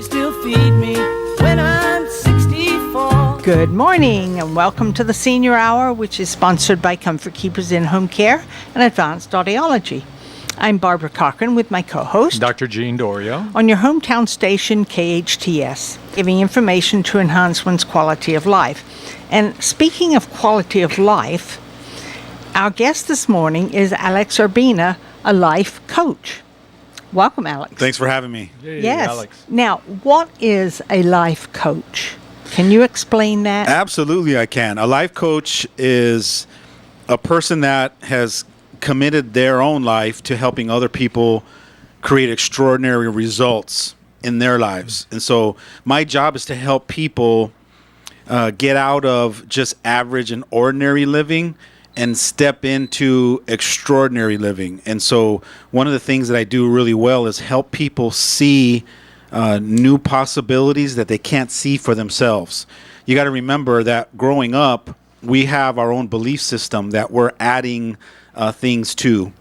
you still feed me when I'm 64. Good morning and welcome to the Senior Hour, which is sponsored by Comfort Keepers In-Home Care and Advanced Audiology. I'm Barbara Cochran with my co-host, Dr. Gene Dorio, on your hometown station KHTS, giving information to enhance one's quality of life. And speaking of quality of life, our guest this morning is Alex Urbina, a life coach. Welcome, Alex. Thanks for having me. Yay, Yes. Alex. Now, what is a life coach? Can you explain that? Absolutely, I can. A life coach is a person that has committed their own life to helping other people create extraordinary results in their lives. And so my job is to help people get out of just average and ordinary living and step into extraordinary living. And so one of the things that I do really well is help people see new possibilities that they can't see for themselves. You got to remember that growing up, we have our own belief system that we're adding things to.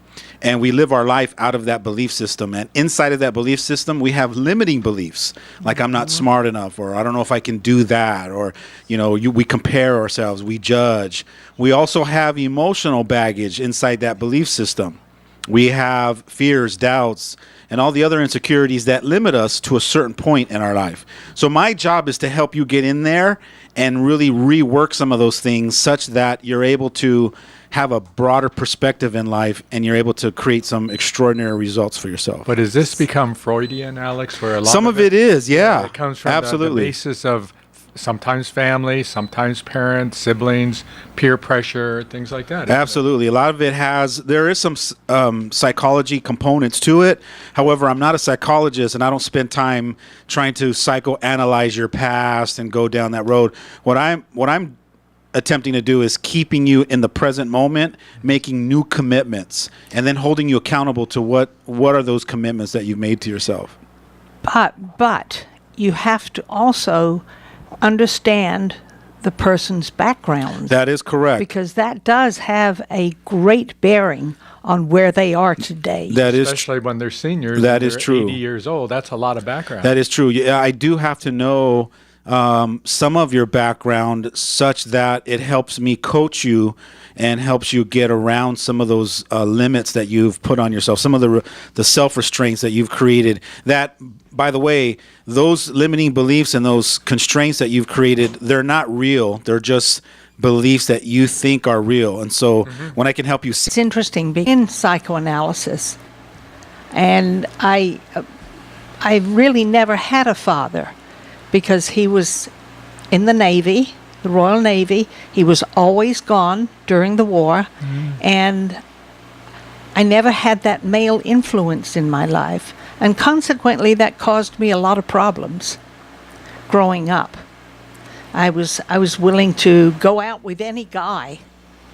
And we live our life out of that belief system. And inside of that belief system, we have limiting beliefs, like I'm not smart enough, or I don't know if I can do that, or, we compare ourselves, we judge. We also have emotional baggage inside that belief system. We have fears, doubts, and all the other insecurities that limit us to a certain point in our life. So my job is to help you get in there and really rework some of those things such that you're able to have a broader perspective in life and you're able to create some extraordinary results for yourself. But has this become Freudian, Alex? Where a lot Some of it is, yeah. It comes from absolutely. the basis of sometimes family, sometimes parents, siblings, peer pressure, things like that. Absolutely. A lot of it there is some psychology components to it. However, I'm not a psychologist and I don't spend time trying to psychoanalyze your past and go down that road. What I'm attempting to do is keeping you in the present moment, making new commitments, and then holding you accountable to what are those commitments that you've made to yourself. But you have to also understand the person's background. That is correct. Because that does have a great bearing on where they are today. Especially when they're seniors. That and is they're true. 80 years old. That's a lot of background. That is true. Yeah, I do have to know some of your background such that it helps me coach you and helps you get around some of those limits that you've put on yourself, some of the self-restraints that you've created. That, by the way, those limiting beliefs and those constraints that you've created, they're not real. They're just beliefs that you think are real. And so when I can help you see. It's interesting being in psychoanalysis, and I really never had a father, because he was in the Navy, the Royal Navy. He was always gone during the war, and I never had that male influence in my life. And consequently, that caused me a lot of problems growing up. I was willing to go out with any guy,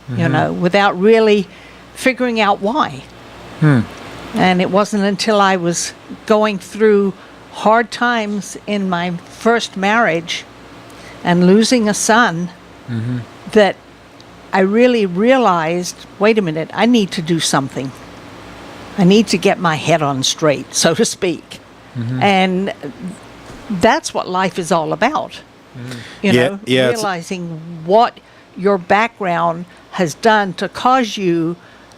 without really figuring out why. And it wasn't until I was going through hard times in my first marriage and losing a son that I really realized, wait a minute, I need to do something. I need to get my head on straight, so to speak. And that's what life is all about. Realizing what your background has done to cause you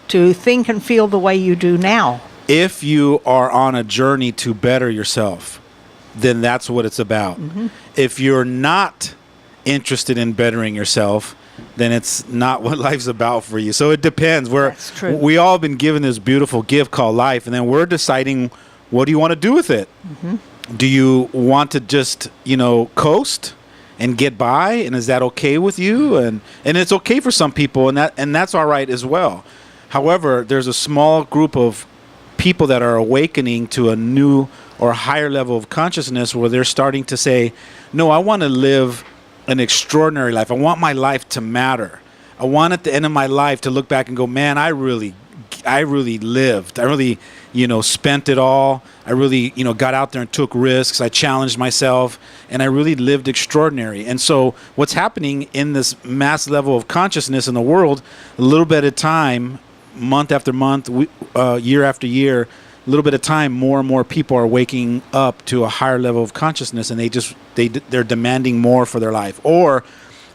to think and feel the way you do now. If you are on a journey to better yourself, then that's what it's about. If you're not interested in bettering yourself, then it's not what life's about for you. So it depends. That's true. We all been given this beautiful gift called life, and then we're deciding, what do you want to do with it? Do you want to just, coast and get by, and is that okay with you? And it's okay for some people, and that's all right as well. However, there's a small group of people that are awakening to a new or higher level of consciousness where they're starting to say, no, I want to live an extraordinary life. I want my life to matter. I want at the end of my life to look back and go, man, I really lived. I really, spent it all. I really, got out there and took risks. I challenged myself, and I really lived extraordinary. And so what's happening in this mass level of consciousness in the world, a little bit at a time, month after month, year after year, little bit of time, more and more people are waking up to a higher level of consciousness, and they're demanding more for their life, or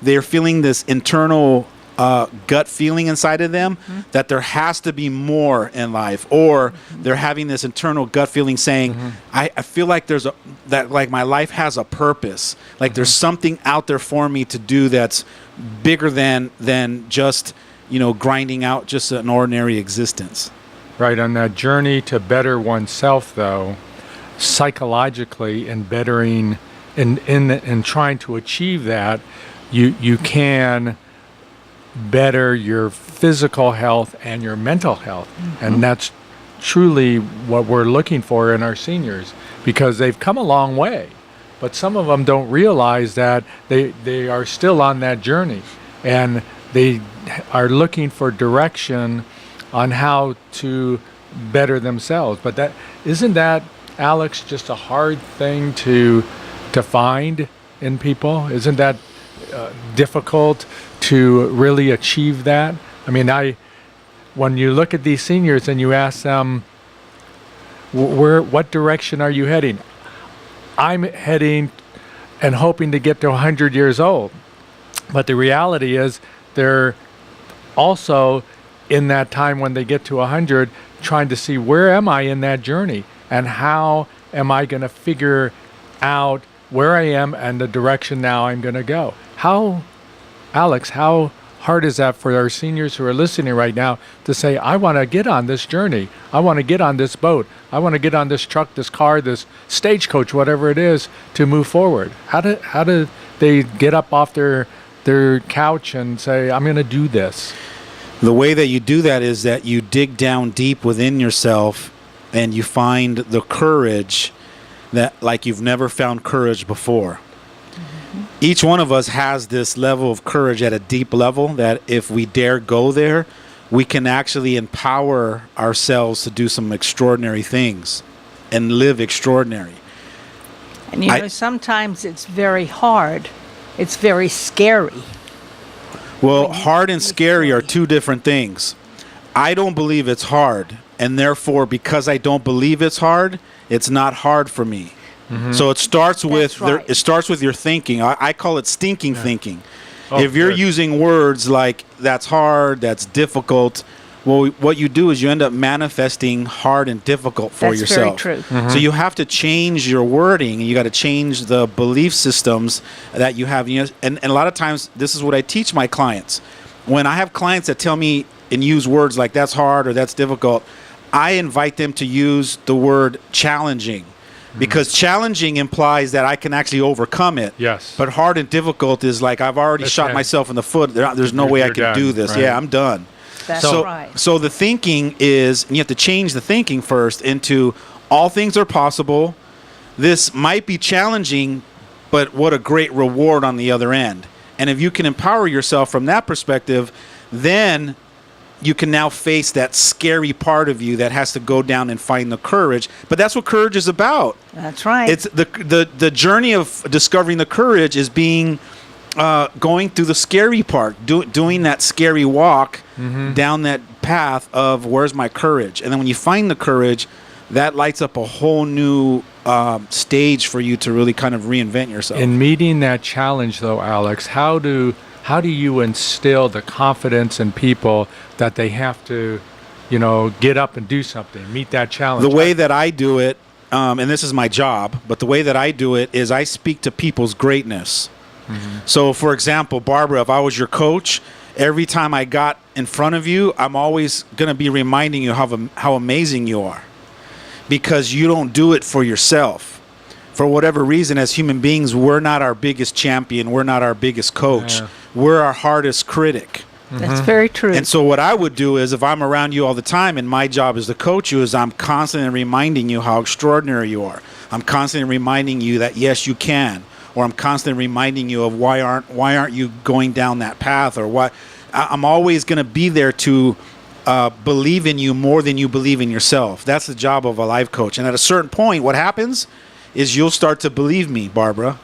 they're feeling this internal gut feeling inside of them that there has to be more in life, or they're having this internal gut feeling saying, I feel like like my life has a purpose, like there's something out there for me to do that's bigger than just, grinding out just an ordinary existence. Right, on that journey to better oneself, though, psychologically, and bettering, in trying to achieve that, you can better your physical health and your mental health, and that's truly what we're looking for in our seniors, because they've come a long way, but some of them don't realize that they are still on that journey, and they are looking for direction on how to better themselves. But that isn't that, Alex, just a hard thing to find in people? Isn't that difficult to really achieve that? I mean, when you look at these seniors and you ask them, what direction are you heading? I'm heading and hoping to get to 100 years old. But the reality is they're also in that time when they get to 100, trying to see, where am I in that journey, and how am I going to figure out where I am and the direction now I'm going to go. Alex, how hard is that for our seniors who are listening right now to say, I want to get on this journey, I want to get on this boat, I want to get on this truck, this car, this stagecoach, whatever it is, to move forward? How do they get up off their couch and say, I'm going to do this? The way that you do that is that you dig down deep within yourself and you find the courage that, like, you've never found courage before. Each one of us has this level of courage at a deep level that if we dare go there, we can actually empower ourselves to do some extraordinary things and live extraordinary. And sometimes it's very hard. It's very scary. Well, hard and scary are two different things. I don't believe it's hard, and therefore, because I don't believe it's hard, it's not hard for me. So it starts with it starts with your thinking. I call it stinking thinking. Oh, if you're using words like that's hard, that's difficult, well, what you do is you end up manifesting hard and difficult for yourself. That's very true. So you have to change your wording, and you got to change the belief systems that you have. And a lot of times, this is what I teach my clients. When I have clients that tell me and use words like that's hard or that's difficult, I invite them to use the word challenging. Because challenging implies that I can actually overcome it. Yes. But hard and difficult is like, I've already shot myself in the foot. There's no way I can do this. Right. Yeah, I'm done. That's right. So the thinking is, and you have to change the thinking first into all things are possible. This might be challenging, but what a great reward on the other end. And if you can empower yourself from that perspective, then you can now face that scary part of you that has to go down and find the courage. But that's what courage is about. That's right. It's the journey of discovering the courage is being going through the scary part, doing that scary walk down that path of where's my courage. And then when you find the courage, that lights up a whole new stage for you to really kind of reinvent yourself. In meeting that challenge, though, Alex, how do you instill the confidence in people that they have to, get up and do something, meet that challenge? The way that I do it, and this is my job, but the way that I do it is I speak to people's greatness. So, for example, Barbara, if I was your coach, every time I got in front of you, I'm always going to be reminding you how amazing you are. Because you don't do it for yourself. For whatever reason, as human beings, we're not our biggest champion. We're not our biggest coach. Yeah. We're our hardest critic. That's very true. And so what I would do is if I'm around you all the time and my job is to coach you, is I'm constantly reminding you how extraordinary you are. I'm constantly reminding you that, yes, you can. Or I'm constantly reminding you of why aren't you going down that path, or what. I'm always going to be there to believe in you more than you believe in yourself. That's the job of a life coach. And at a certain point, what happens is you'll start to believe me, Barbara.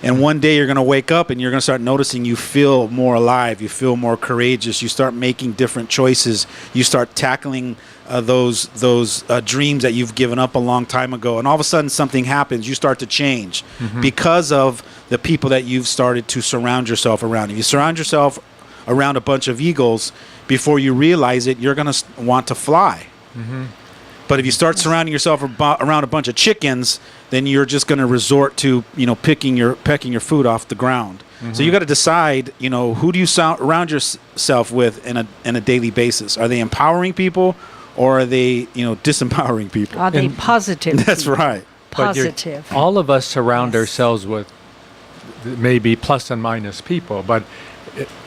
And one day you're going to wake up and you're going to start noticing you feel more alive. You feel more courageous. You start making different choices. You start tackling those dreams that you've given up a long time ago, and all of a sudden something happens. You start to change because of the people that you've started to surround yourself around. If you surround yourself around a bunch of eagles, before you realize it, you're going to want to fly. But if you start surrounding yourself around a bunch of chickens, then you're just going to resort to, pecking your food off the ground. So you got to decide, who do you surround yourself with in a daily basis? Are they empowering people, or are they, disempowering people? Are they positive? That's people? right. Positive. All of us surround ourselves with maybe plus and minus people, but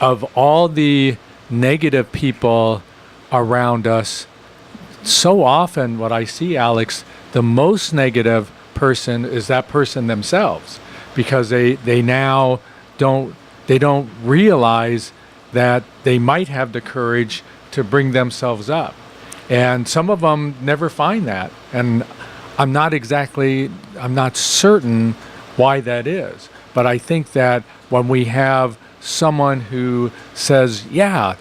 of all the negative people around us, so often what I see, Alex, the most negative person is that person themselves, because they now don't realize that they might have the courage to bring themselves up. And some of them never find that. And I'm not certain why that is. But I think that when we have someone who says, yeah,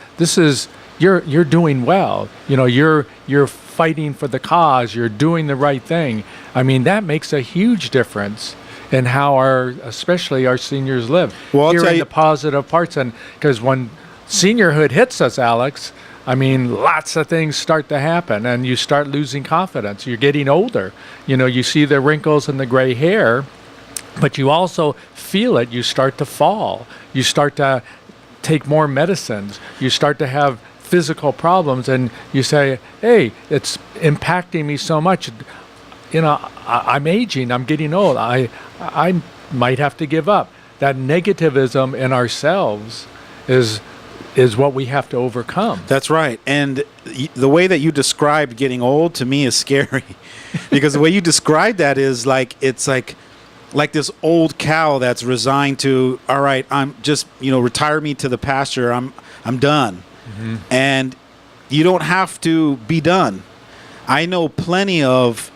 you're doing well, you're fighting for the cause, you're doing the right thing. I mean, that makes a huge difference in how especially our seniors live. Well, I'll hearing tell the positive parts, and because when seniorhood hits us, Alex, I mean, lots of things start to happen, and you start losing confidence. You're getting older. You see the wrinkles and the gray hair, but you also feel it. You start to fall. You start to take more medicines. You start to have physical problems, and you say, hey, it's impacting me so much. I'm aging. I'm getting old. I might have to give up. That negativism in ourselves is what we have to overcome. That's right. And the way that you described getting old, to me, is scary. Because the way you describe that is it's like this old cow that's resigned to, all right, I'm just, retire me to the pasture. I'm done. And you don't have to be done. I know plenty of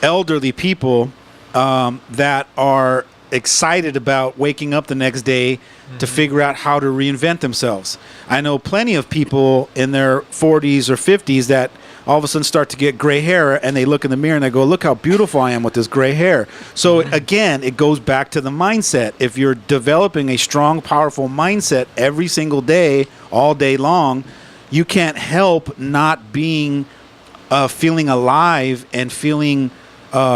elderly people that are excited about waking up the next day to figure out how to reinvent themselves. I know plenty of people in their 40s or 50s that all of a sudden start to get gray hair, and they look in the mirror and they go, look how beautiful I am with this gray hair. So again, it goes back to the mindset. If you're developing a strong, powerful mindset every single day, all day long, you can't help not being feeling alive and feeling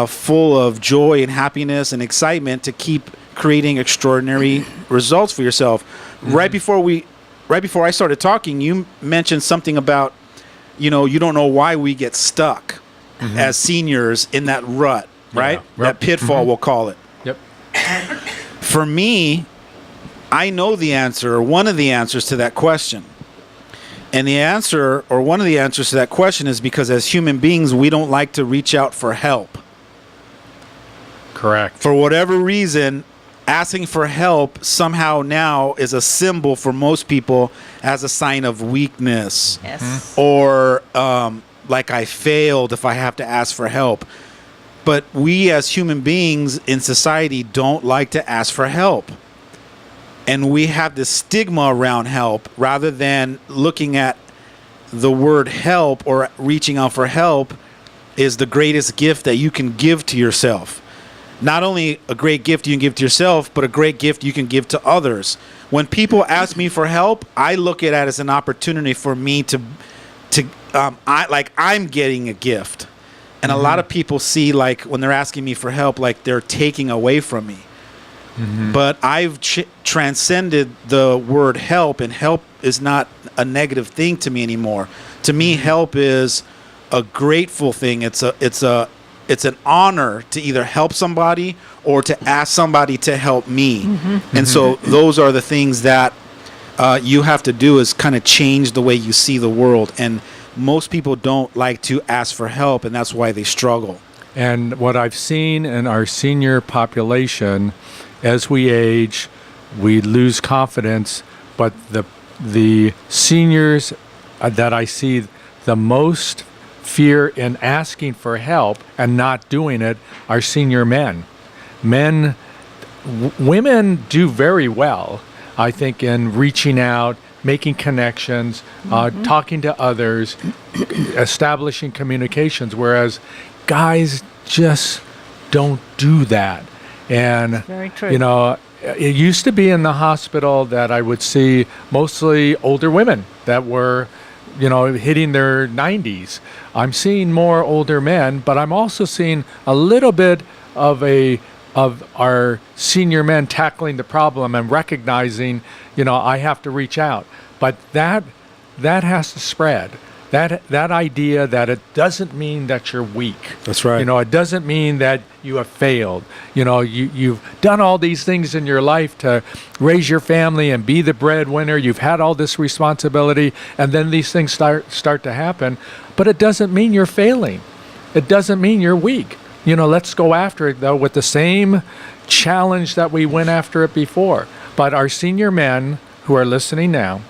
full of joy and happiness and excitement to keep creating extraordinary results for yourself. Right before I started talking, you mentioned something about, you don't know why we get stuck as seniors in that rut, right? Yeah. That pitfall, we'll call it. Yep. For me, I know the answer, or one of the answers to that question. And the answer, or one of the answers to that question, is because as human beings, we don't like to reach out for help. Correct. For whatever reason, asking for help somehow now is a symbol for most people as a sign of weakness. Yes. Or like I failed if I have to ask for help. But we as human beings in society don't like to ask for help. And we have this stigma around help, rather than looking at the word help or reaching out for help is the greatest gift that you can give to yourself. Not only a great gift you can give to yourself, but a great gift you can give to others. When people ask me for help, I look at it as an opportunity for me I'm getting a gift. And a lot of people see, like, when they're asking me for help, like they're taking away from me. But I've transcended the word help, and help is not a negative thing to me anymore. To me, help is a grateful thing. It's an honor to either help somebody or to ask somebody to help me. And so those are the things that you have to do, is kind of change the way you see the world. And most people don't like to ask for help, and that's why they struggle. And what I've seen in our senior population, as we age, we lose confidence, but the seniors that I see the most fear in asking for help and not doing it are senior men. Women do very well, I think, in reaching out, making connections, talking to others, establishing communications, whereas guys just don't do that. And, Very true. you know, it used to be in the hospital that I would see mostly older women that were, you know, hitting their 90s. I'm seeing more older men, but I'm also seeing a little bit of our senior men tackling the problem and recognizing, you know, I have to reach out. But that has to spread. That idea that it doesn't mean that you're weak. That's right. You know, it doesn't mean that you have failed. You know, you've done all these things in your life to raise your family and be the breadwinner. You've had all this responsibility, and then these things start to happen. But it doesn't mean you're failing. It doesn't mean you're weak. You know, let's go after it, though, with the same challenge that we went after it before. But our senior men who are listening now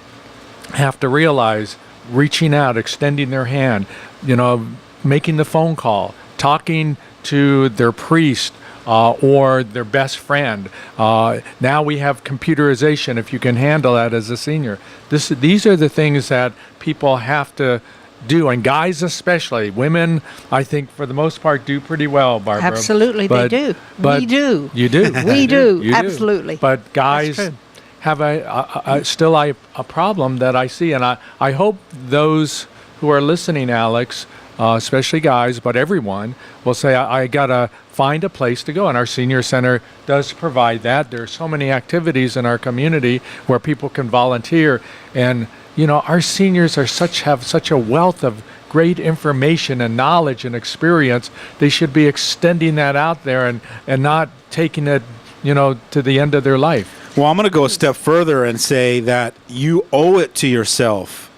have to realize reaching out, extending their hand, you know, making the phone call, talking to their priest or their best friend. Now we have computerization, if you can handle that as a senior. These are the things that people have to do, and guys especially. Women, I think, for the most part, do pretty well, Barbara. Absolutely, they do. We do. You do. We do, You absolutely. But guys That's true. have still a problem that I see, and I hope those who are listening, Alex, especially guys, but everyone, will say, I got to find a place to go. And our senior center does provide that. There are so many activities in our community where people can volunteer. And, you know, our seniors have such a wealth of great information and knowledge and experience. They should be extending that out there and not taking it, you know, to the end of their life. Well, I'm going to go a step further and say that you owe it to yourself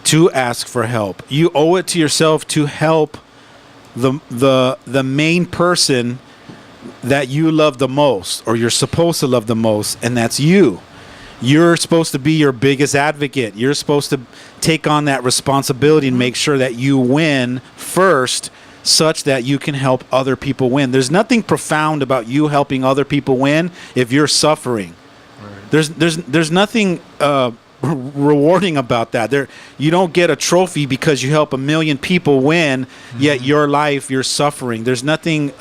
to ask for help. You owe it to yourself to help the main person that you love the most, or you're supposed to love the most, and that's you. You're supposed to be your biggest advocate. You're supposed to take on that responsibility and make sure that you win first, such that you can help other people win. There's nothing profound about you helping other people win if you're suffering. Right. There's nothing rewarding about that. You don't get a trophy because you help 1 million people win, yet your life, you're suffering. There's nothing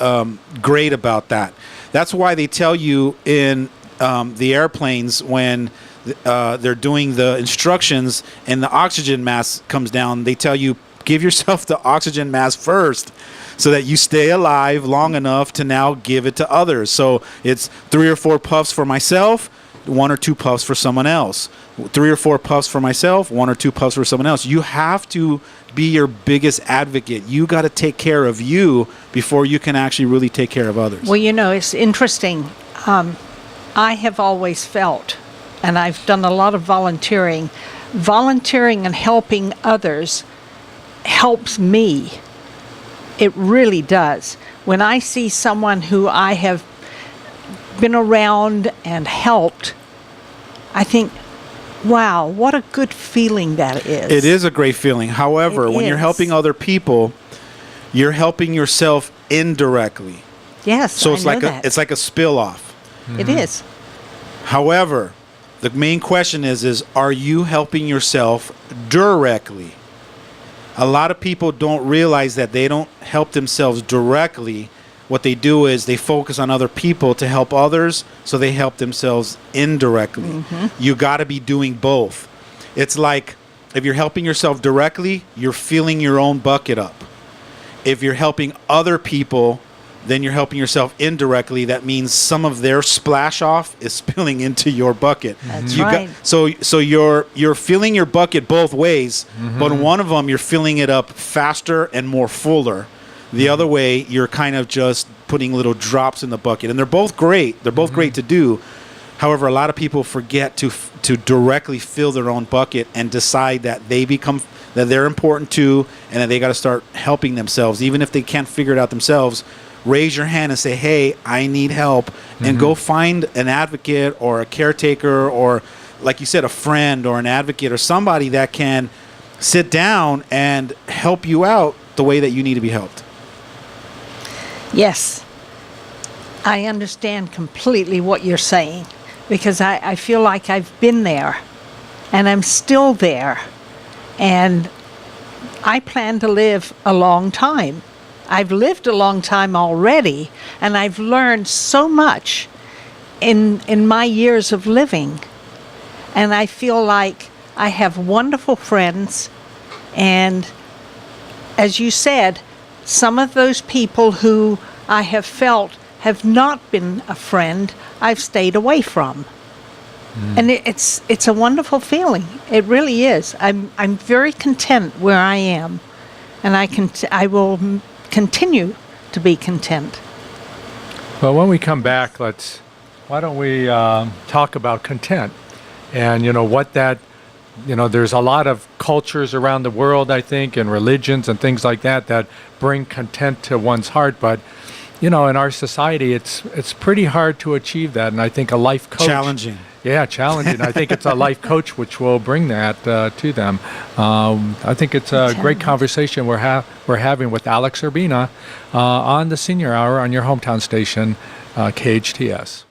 great about that. That's why they tell you in the airplanes when they're doing the instructions and the oxygen mask comes down, they tell you, give yourself the oxygen mask first so that you stay alive long enough to now give it to others. So it's 3 or 4 puffs for myself, 1 or 2 puffs for someone else. 3 or 4 puffs for myself, 1 or 2 puffs for someone else. You have to be your biggest advocate. You got to take care of you before you can actually really take care of others. Well, you know, it's interesting. I have always felt, and I've done a lot of volunteering and helping others helps me. It really does. When I see someone who I have been around and helped, I think, wow, what a good feeling that is. It is a great feeling. However, when you're helping other people, you're helping yourself indirectly. Yes, so it's I know that. it's like a spill off. It is. However, the main question is are you helping yourself directly? A lot of people don't realize that they don't help themselves directly. What they do is they focus on other people to help others, so they help themselves indirectly. Mm-hmm. You got to be doing both. It's like if you're helping yourself directly, you're filling your own bucket up. If you're helping other people, then you're helping yourself indirectly. That means some of their splash off is spilling into your bucket. That's right. So you're filling your bucket both ways, but one of them you're filling it up faster and more fuller. The other way, you're kind of just putting little drops in the bucket. And they're both great. They're both great to do. However, a lot of people forget to directly fill their own bucket and decide that that they're important too, and that they got to start helping themselves. Even if they can't figure it out themselves, raise your hand and say, hey, I need help. And go find an advocate or a caretaker or, like you said, a friend or an advocate or somebody that can sit down and help you out the way that you need to be helped. Yes, I understand completely what you're saying, because I feel like I've been there. and I'm still there. And I plan to live a long time. I've lived a long time already, and I've learned so much in my years of living. And I feel like I have wonderful friends, and as you said, some of those people who I have felt have not been a friend, I've stayed away from. And it's a wonderful feeling. It really is. I'm very content where I am, and I will continue to be content. Well, when we come back, why don't we talk about content, and what that, there's a lot of cultures around the world, I think, and religions and things like that bring content to one's heart, but in our society, it's pretty hard to achieve that, and I think a life coach. Challenging. Yeah, challenging. I think it's a life coach which will bring that to them. I think it's a great conversation we're having with Alex Urbina on the Senior Hour on your hometown station, KHTS.